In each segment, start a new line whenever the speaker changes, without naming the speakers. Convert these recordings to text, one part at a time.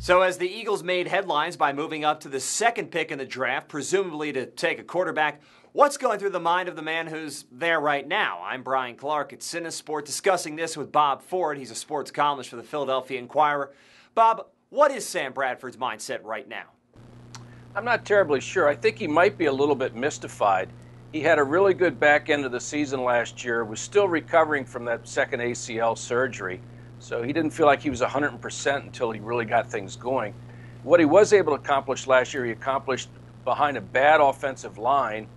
So as the Eagles made headlines by moving up to the second pick in the draft, presumably to take a quarterback, what's going through the mind of the man who's there right now? I'm Brian Clark at CineSport discussing this with Bob Ford. He's a sports columnist for the Philadelphia Inquirer. Bob, what is Sam Bradford's mindset right now?
I'm not terribly sure. I think he might be a little bit mystified. He had a really good back end of the season last year, was still recovering from that second ACL surgery. So he didn't feel like he was 100% until he really got things going. What he was able to accomplish last year, he accomplished behind a bad offensive line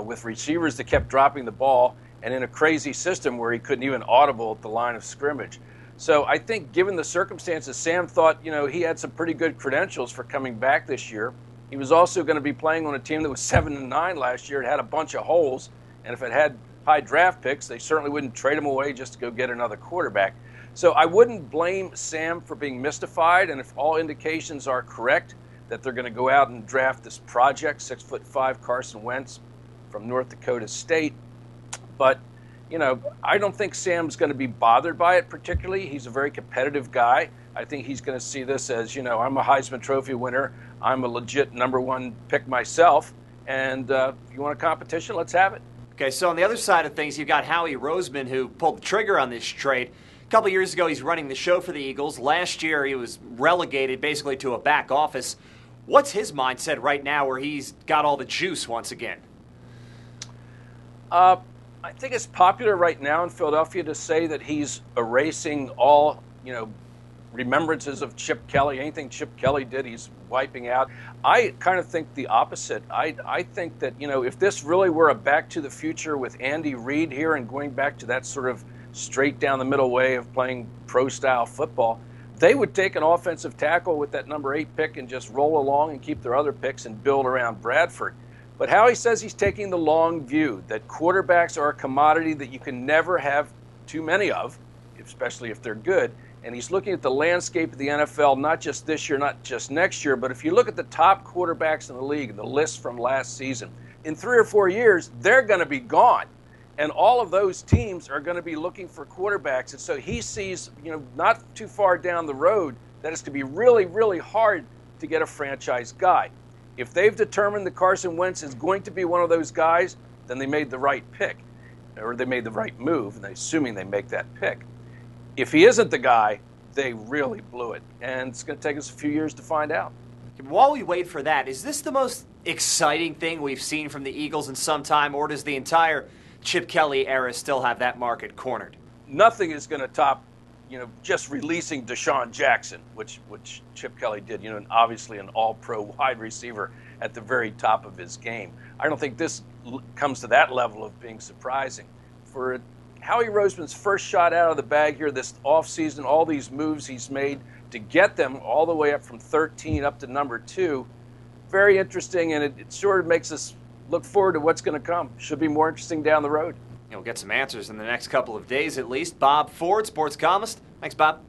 with receivers that kept dropping the ball and in a crazy system where he couldn't even audible at the line of scrimmage. So I think given the circumstances, Sam thought, he had some pretty good credentials for coming back this year. He was also going to be playing on a team that was 7-9 last year. It had a bunch of holes, and if it had high draft picks, they certainly wouldn't trade him away just to go get another quarterback. So I wouldn't blame Sam for being mystified, and if all indications are correct that they're going to go out and draft this project, 6'5" Carson Wentz from North Dakota State. But, I don't think Sam's going to be bothered by it particularly. He's a very competitive guy. I think he's going to see this as, I'm a Heisman Trophy winner. I'm a legit number one pick myself. And if you want a competition, let's have it.
Okay, so on the other side of things, you've got Howie Roseman, who pulled the trigger on this trade. A couple years ago, he's running the show for the Eagles. Last year, he was relegated basically to a back office. What's his mindset right now where he's got all the juice once again?
I think it's popular right now in Philadelphia to say that he's erasing all, remembrances of Chip Kelly. Anything Chip Kelly did, he's wiping out. I kind of think the opposite. I think that, if this really were a back to the future with Andy Reid here and going back to that sort of straight down the middle way of playing pro-style football, they would take an offensive tackle with that number 8 pick and just roll along and keep their other picks and build around Bradford. But Howie says he's taking the long view, that quarterbacks are a commodity that you can never have too many of, especially if they're good. And he's looking at the landscape of the NFL, not just this year, not just next year, but if you look at the top quarterbacks in the league, the list from last season, in 3 or 4 years, they're going to be gone. And all of those teams are going to be looking for quarterbacks. And so he sees, not too far down the road, that it's going to be really, really hard to get a franchise guy. If they've determined that Carson Wentz is going to be one of those guys, then they made the right pick, or they made the right move, and assuming they make that pick. If he isn't the guy, they really blew it, and it's going to take us a few years to find out.
While we wait for that, is this the most exciting thing we've seen from the Eagles in some time, or does the entire Chip Kelly era still have that market cornered?
Nothing is going to top, just releasing Deshaun Jackson, which Chip Kelly did, and obviously an all-pro wide receiver at the very top of his game. I don't think this comes to that level of being surprising. For Howie Roseman's first shot out of the bag here this offseason, all these moves he's made to get them all the way up from 13 up to number 2, very interesting, and it sort of makes us look forward to what's going to come. Should be more interesting down the road.
We'll get some answers in the next couple of days at least. Bob Ford, sports columnist. Thanks, Bob.